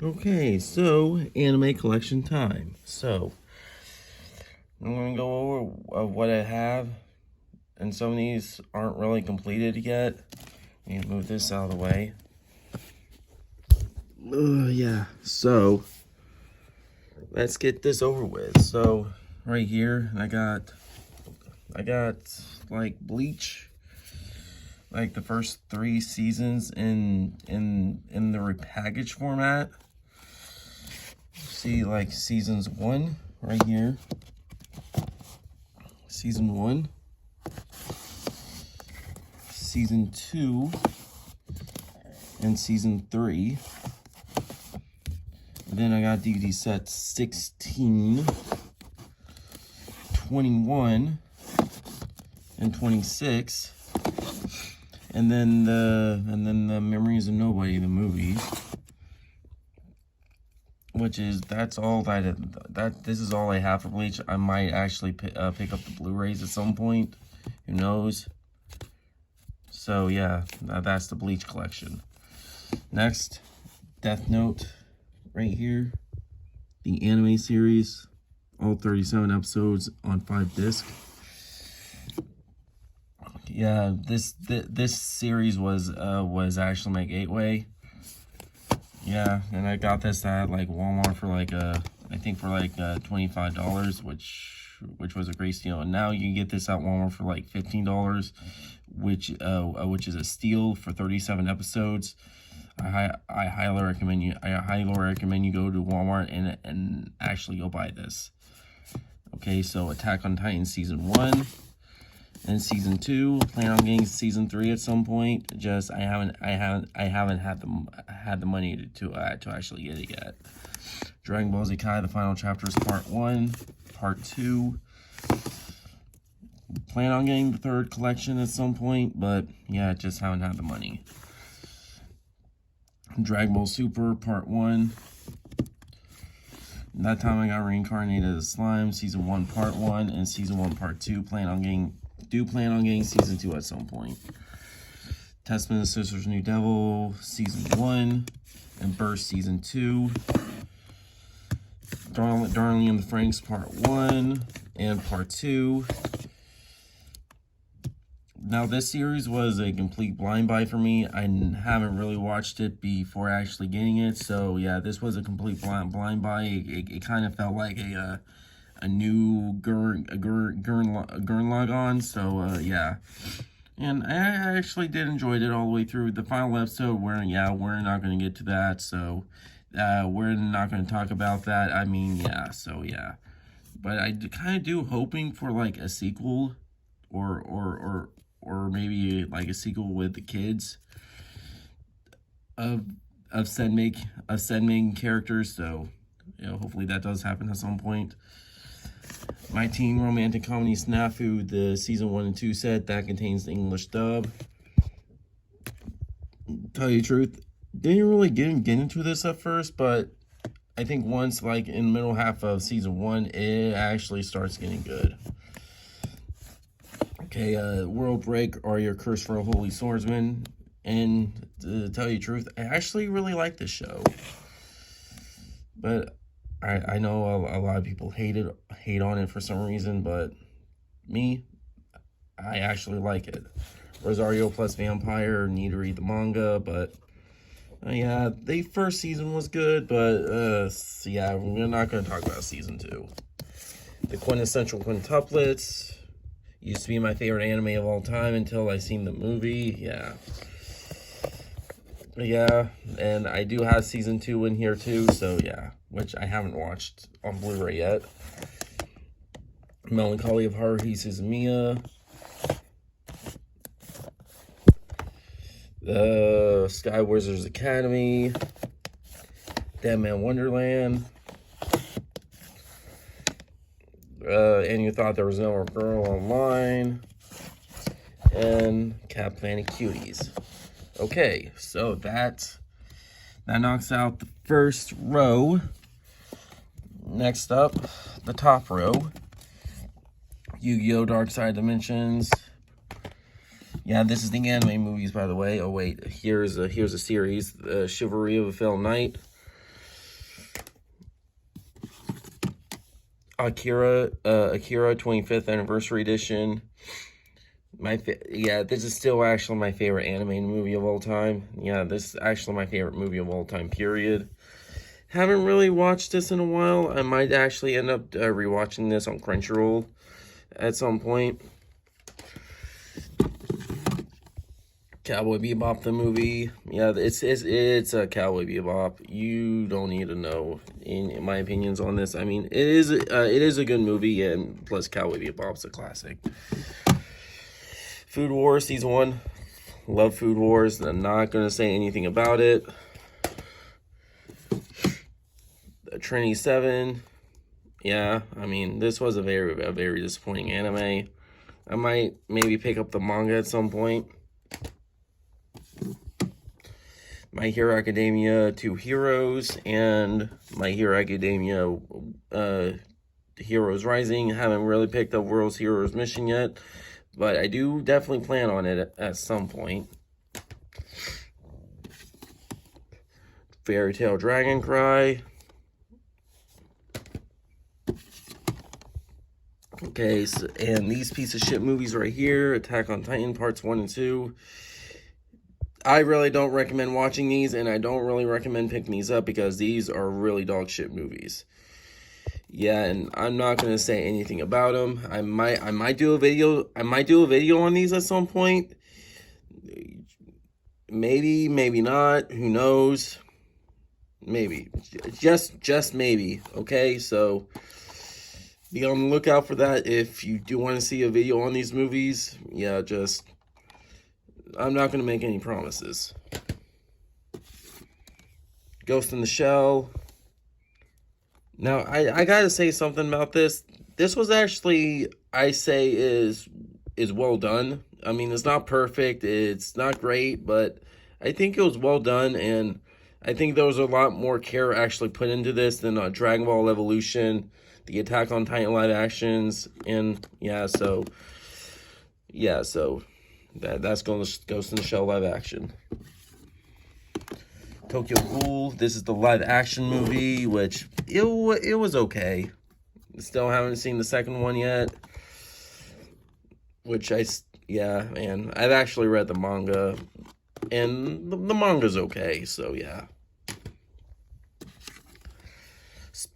Okay, so anime collection time. So I'm gonna go over what I have, and some of these aren't really completed yet. Let me move this out of the way. Yeah. So let's get this over with. So right here, I got like Bleach, like the first 3 seasons in the repackaged format. See, like seasons 1 right here. Season 1, Season 2, and Season 3. And then I got DVD sets 16, 21, and 26. And then the Memories of Nobody, the movie. Which is, that's all this is all I have for Bleach. I might actually pick up the Blu-rays at some point. Who knows? So yeah, that's the Bleach collection. Next, Death Note, right here. The anime series, all 37 episodes on 5 discs. Yeah, this series was actually my gateway. Yeah, and I got this at like Walmart for like I think for like $25, which was a great steal. And now you can get this at Walmart for like $15, which is a steal for 37 episodes. I highly recommend you. I highly recommend you go to Walmart and actually go buy this. Okay, so Attack on Titan season 1 and season 2. Plan on getting season 3 at some point. Just I haven't had the money to actually get it yet. Dragon Ball Z Kai: The Final Chapters Part 1, Part 2. Plan on getting the 3rd collection at some point, but yeah, just haven't had the money. Dragon Ball Super Part 1. That time I got reincarnated as slime. Season 1 Part 1 and Season 1 Part 2. Plan on getting Season 2 at some point. Testament of Sisters New Devil Season 1 and Burst Season 2. Darling and the Franxx Part 1 and Part 2. Now, this series was a complete blind buy for me. I haven't really watched it before actually getting it. So, yeah, this was a complete blind buy. It kind of felt like a new Gurren Lagann. So, yeah. And I actually did enjoy it all the way through. The final episode, we're not going to get to that. So, we're not going to talk about that. I mean, yeah, so, yeah. But I kind of do hoping for, like, a sequel or maybe like a sequel with the kids of said main characters. So, you know, hopefully that does happen at some point. My Teen Romantic Comedy Snafu, the season 1 and 2 set that contains the English dub. Tell you the truth, didn't really get into this at first, but I think once, like in the middle half of season 1, it actually starts getting good. Okay, World Break or Your Curse for a Holy Swordsman. And to tell you the truth, I actually really like this show. But I know a lot of people hate on it for some reason, but me, I actually like it. Rosario plus Vampire, need to read the manga, but yeah, the first season was good, but yeah, we're not going to talk about season 2. The Quintessential Quintuplets used to be my favorite anime of all time until I seen the movie. Yeah, and I do have season 2 in here too, so yeah, which I haven't watched on Blu-ray yet. Melancholy of Haruhi Suzumiya. The Sky Wizards Academy. Dead Man Wonderland. And You Thought There Was No Girl Online. And Cat Planet Cuties. Okay, so that knocks out the first row. Next up, the top row. Yu-Gi-Oh! Dark Side Dimensions. Yeah, this is the anime movies, by the way. Oh wait, here's a series, Chivalry of a Failed Knight. Akira 25th anniversary edition. Yeah, this is still actually my favorite animated movie of all time. Yeah, this is actually my favorite movie of all time, period. Haven't really watched this in a while. I might actually end up rewatching this on Crunchyroll at some point. Cowboy Bebop the movie. Yeah, it's a Cowboy Bebop. You don't need to know in my opinions on this. I mean, it is a good movie, and plus Cowboy Bebop's a classic. Food Wars season 1. Love Food Wars. I'm not gonna say anything about it. Trinity 7. Yeah, I mean, this was a very disappointing anime. I might maybe pick up the manga at some point. My Hero Academia 2 Heroes and My Hero Academia Heroes Rising. Haven't really picked up World's Heroes Mission yet, but I do definitely plan on it at some point. Fairy Tail Dragon Cry. Okay, so, and these piece of shit movies right here, Attack on Titan Parts 1 and 2. I really don't recommend watching these, and I don't really recommend picking these up because these are really dog shit movies. Yeah, and I'm not gonna say anything about them. I might do a video. I might do a video on these at some point. Maybe, maybe not. Who knows? Maybe, just maybe. Okay, so be on the lookout for that. If you do want to see a video on these movies, yeah, just I'm not gonna make any promises. Ghost in the Shell. Now, I gotta say something about this. This was actually, I say, is well done. I mean, it's not perfect. It's not great, but I think it was well done, and I think there was a lot more care actually put into this than Dragon Ball Evolution, the Attack on Titan live actions, and so that's Ghost in the Shell live action. Tokyo Ghoul. This is the live action movie, which it was okay. Still haven't seen the second one yet. Which man, I've actually read the manga, and the manga's okay. So yeah.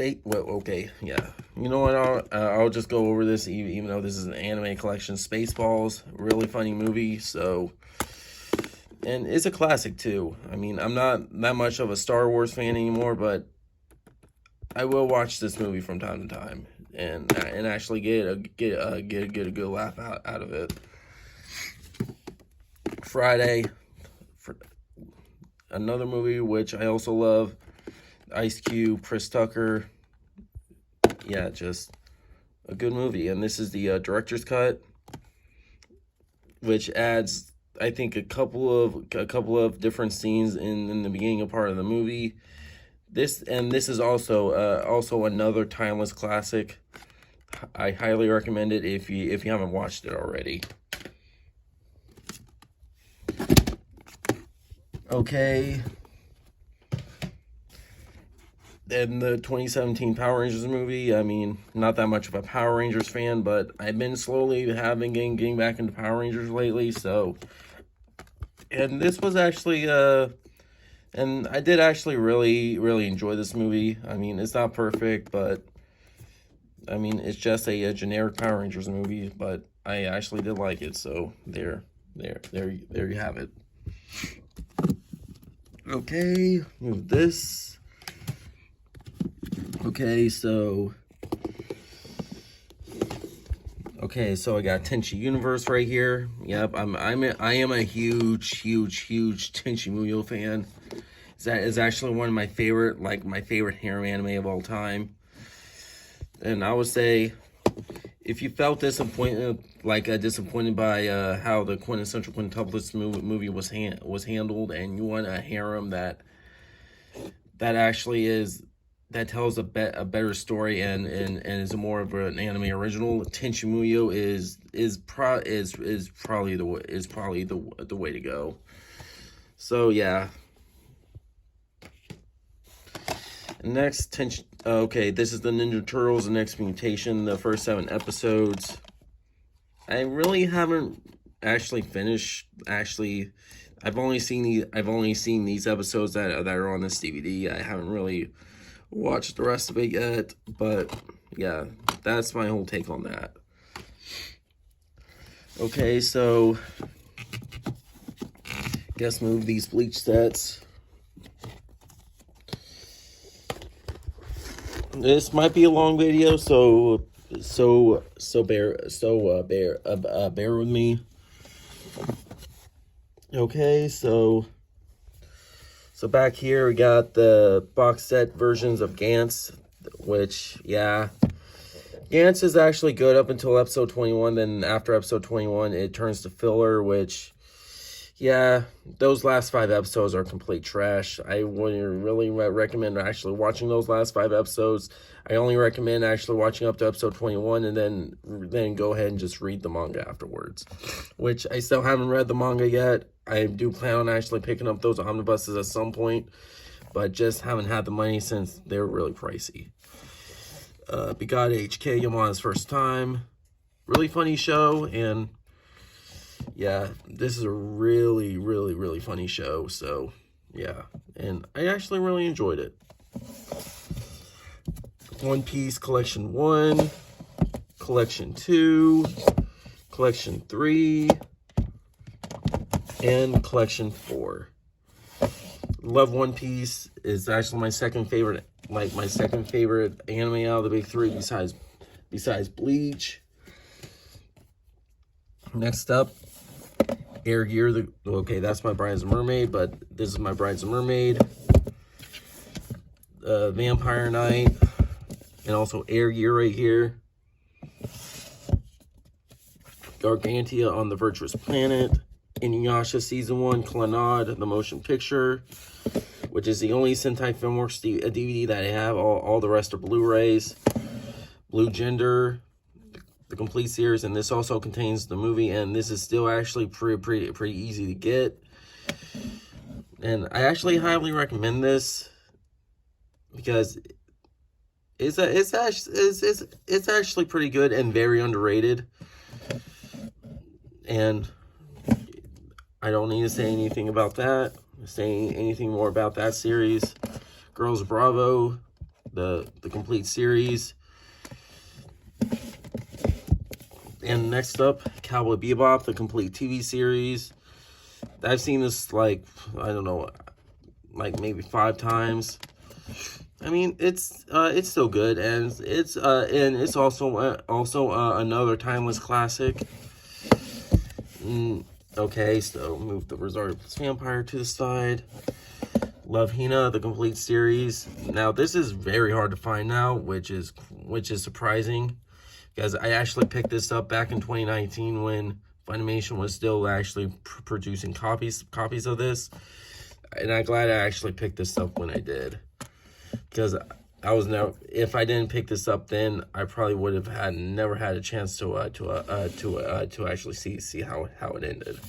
Okay, yeah. You know what? I'll just go over this, even though this is an anime collection. Spaceballs, really funny movie. So. And it's a classic too. I mean, I'm not that much of a Star Wars fan anymore, but I will watch this movie from time to time and actually get a good laugh out of it. Friday, another movie which I also love. Ice Cube, Chris Tucker. Yeah, just a good movie, and this is the director's cut, which adds, I think, a couple of different scenes in the beginning of part of the movie. This is also another timeless classic. I highly recommend it if you haven't watched it already. Okay. And the 2017 Power Rangers movie, I mean, not that much of a Power Rangers fan, but I've been slowly getting back into Power Rangers lately, so. And this was actually, and I did actually really enjoy this movie. I mean, it's not perfect, but, I mean, it's just a generic Power Rangers movie, but I actually did like it, so there you have it. Okay, move this. Okay, so I got Tenchi Universe right here. Yep, I am a huge Tenchi Muyo fan. That is actually one of my favorite harem anime of all time. And I would say, if you felt disappointed by how the quintessential quintuplets movie was handled, and you want a harem that actually tells a better story and is more of an anime original, Tenchi Muyo is probably the way to go. So yeah. Next, okay, this is the Ninja Turtles: The Next Mutation, the first 7 episodes. I really haven't actually finished. Actually, I've only seen these episodes that are on this DVD. I haven't really watched the rest of it yet, but yeah, that's my whole take on that. Okay, so guess move these bleach sets. This might be a long video, so bear with me. Okay, so back here we got the box set versions of Gantz, which, yeah, Gantz is actually good up until episode 21. Then after episode 21, it turns to filler, which, yeah, those last 5 episodes are complete trash. I wouldn't really recommend actually watching those last 5 episodes. I only recommend actually watching up to episode 21 and then go ahead and just read the manga afterwards, which I still haven't read the manga yet. I do plan on actually picking up those omnibuses at some point, but just haven't had the money since they're really pricey. We got H.K. Yamada's first time. Really funny show, and yeah, this is a really, really, really funny show, so yeah, and I actually really enjoyed it. One Piece Collection 1, Collection 2, Collection 3, and Collection 4. Love One Piece. Is actually my second favorite anime out of the big 3 besides Bleach. Next up, Air Gear. Okay, that's my Bride's Mermaid, but this is my Bride's Mermaid. Vampire Knight, and also Air Gear right here. Gargantia on the Virtuous Planet. Inuyasha Season 1, Clannad, the motion picture, which is the only Sentai Filmworks DVD that I have. All the rest are Blu-rays. Blue Gender, the complete series, and this also contains the movie, and this is still actually pretty easy to get. And I actually highly recommend this because it's actually pretty good and very underrated. And I don't need to say anything about that. Say anything more about that series. Girls Bravo, the complete series. And next up, Cowboy Bebop, the complete TV series. I've seen this like, I don't know, like maybe 5 times. I mean, it's still good, and it's also another timeless classic. Okay, so move the Reserve Vampire to the side. Love Hina, the complete series. Now this is very hard to find now, which is surprising, because I actually picked this up back in 2019 when Funimation was still actually producing copies of this, and I'm glad I actually picked this up when I did, because if I didn't pick this up then, I probably would have never had a chance to actually see how it ended.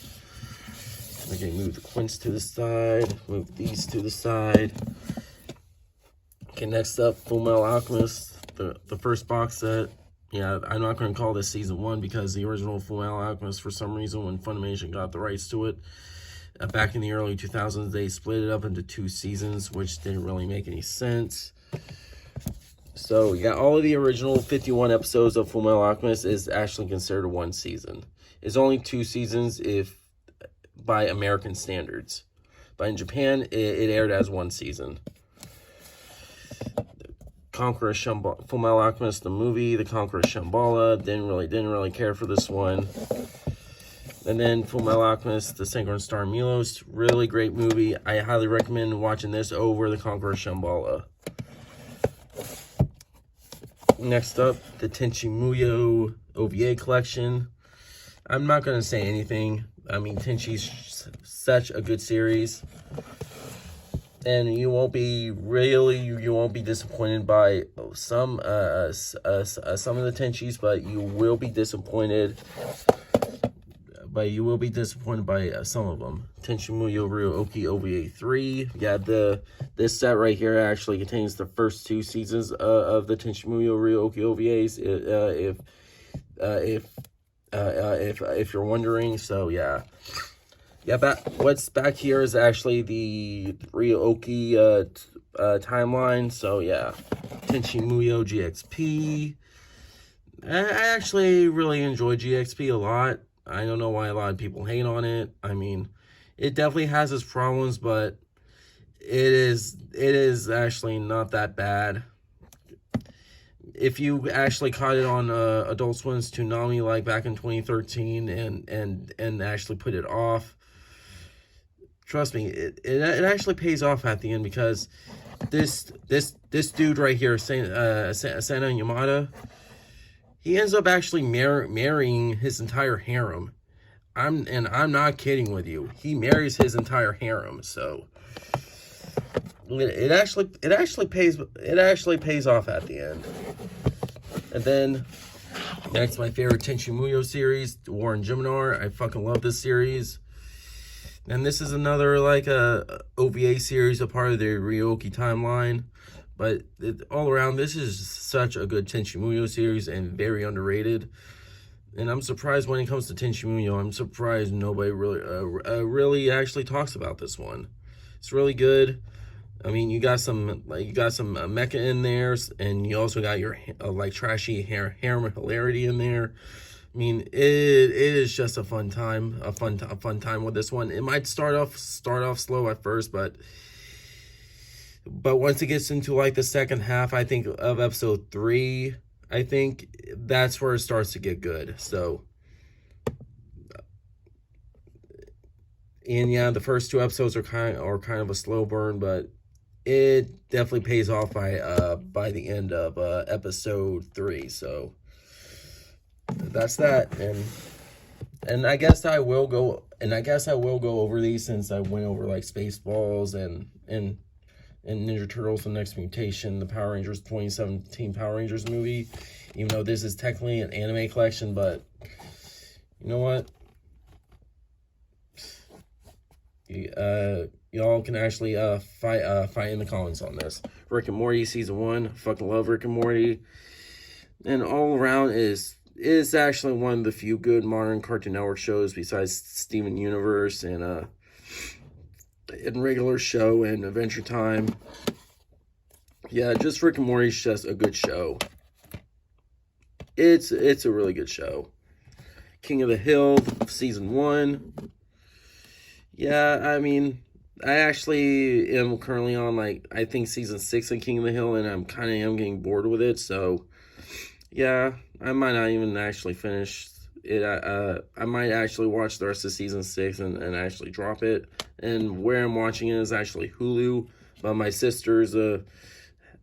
Okay, move the Quints to the side, move these to the side. Okay, next up, Fullmetal Alchemist, the first box set. Yeah, I'm not going to call this season 1 because the original Fullmetal Alchemist, for some reason, when Funimation got the rights to it, back in the early 2000s, they split it up into 2 seasons, which didn't really make any sense. So, yeah, all of the original 51 episodes of Fullmetal Alchemist is actually considered 1 season. It's only 2 seasons by American standards. But in Japan, it aired as 1 season. Conqueror Shambhala, Fullmetal Alchemist, the movie, The Conqueror Shambhala. Didn't really care for this one. And then Fullmetal Alchemist, The Sanguine Star Milos. Really great movie. I highly recommend watching this over The Conqueror Shambhala. Next up, the Tenchi Muyo OVA collection. I'm not going to say anything. I mean, Tenchi's such a good series. And you won't be disappointed by some of the Tenchis, but you will be disappointed but you will be disappointed by some of them. Tenchimuyo Ryo-Oki OVA 3. Yeah, this set right here actually contains the first 2 seasons of the Tenchimuyo Ryo-Oki OVAs. If you're wondering, so yeah. Yeah, what's back here is actually the Ryo-Oki timeline. So yeah, Tenchimuyo GXP. I actually really enjoy GXP a lot. I don't know why a lot of people hate on it. I mean, it definitely has its problems, but it is actually not that bad. If you actually caught it on Adult Swim's Toonami like back in 2013 and actually put it off, trust me, it actually pays off at the end, because this dude right here, Sana Yamada, he ends up actually marrying his entire harem. I'm not kidding with you. He marries his entire harem. So it actually pays off at the end. And then next, my favorite Tenchimuyo series, War in Geminar. I fucking love this series. And this is another like a OVA series, a part of the Ryo-Oki timeline. But all around, this is such a good Tenchimuyo series and very underrated. And I'm surprised when it comes to Tenchimuyo, I'm surprised nobody really actually talks about this one. It's really good. I mean, you got some mecha in there, and you also got your like trashy harem hilarity in there. I mean, it is just a fun time, a fun time with this one. It might start off slow at first, but once it gets into like the second half, I think, of episode 3, I think that's where it starts to get good. So, and yeah, the first 2 episodes are kind of a slow burn, but it definitely pays off by the end of episode 3. So that's that. And I guess I will go over these, since I went over like Spaceballs and Ninja Turtles: The Next Mutation, the Power Rangers 2017 Power Rangers movie. Even though this is technically an anime collection, but you know what? Y'all can actually fight in the comments on this. Rick and Morty season 1. Fucking love Rick and Morty. And all around is actually one of the few good modern Cartoon Network shows besides Steven Universe and Regular Show and Adventure Time. Yeah, just Rick and Morty's just a good show. It's a really good show. King of the Hill season 1. Yeah, I mean, I actually am currently on like, I think season 6 of King of the Hill, and I'm getting bored with it. So yeah, I might not even actually finish it. I might actually watch the rest of season 6 and actually drop it. And where I'm watching it is actually Hulu,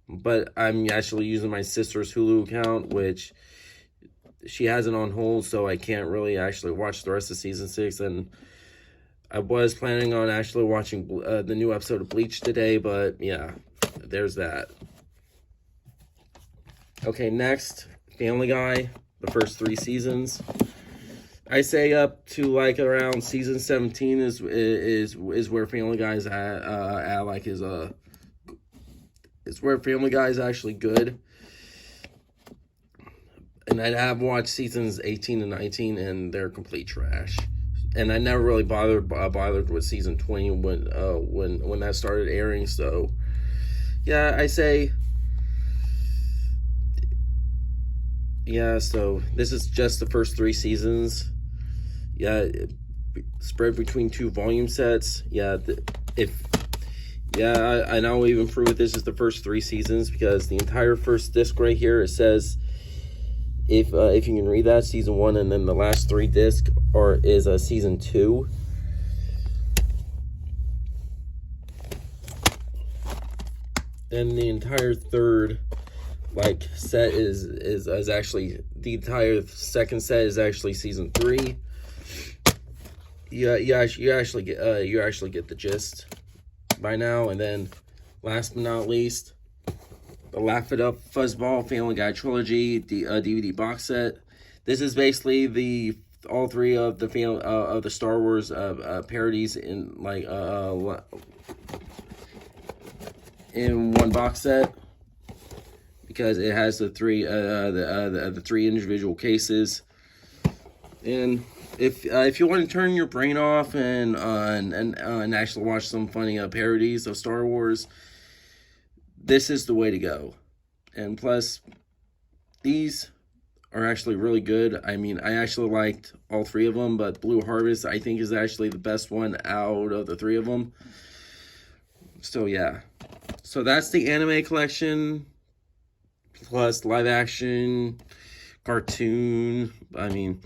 but I'm actually using my sister's Hulu account, which she has it on hold, so I can't really actually watch the rest of season 6. And I was planning on actually watching the new episode of Bleach today, but yeah, there's that. Okay, next, Family Guy, the first 3 seasons. I say up to like around season 17 is where Family Guy's at like is where Family Guy is actually good. And I have watched seasons 18 and 19, and they're complete trash. And I never really bothered with season 20 when that started airing. So yeah, I say, yeah. So this is just the first 3 seasons. Yeah, spread between 2 volume sets. Yeah, I now even prove it. This is the first 3 seasons, because the entire first disc right here, it says, if you can read that, season 1, and then the last 3 discs is season 2. Then the entire third set is actually, the entire second set is actually season 3. Yeah, you actually get the gist by now. And then last but not least, the Laugh It Up Fuzzball Family Guy Trilogy DVD box set. This is basically the all three of the of the Star Wars parodies in like in one box set, because it has the three individual cases. And if you want to turn your brain off and actually watch some funny parodies of Star Wars, this is the way to go. And plus, these are actually really good. I mean, I actually liked all three of them, but Blue Harvest, I think, is actually the best one out of the three of them. So, yeah. So, that's the anime collection, plus live action, cartoon. I mean,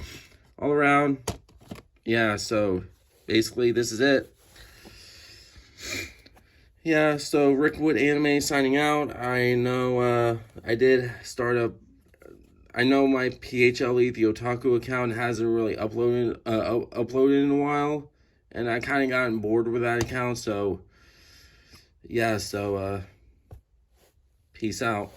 all around. Yeah, so, basically, this is it. Yeah, so Rickwood Anime signing out. I know I did start up. I know my P.H.L.E, the otaku account, hasn't really uploaded in a while, and I kind of gotten bored with that account. So yeah, so peace out.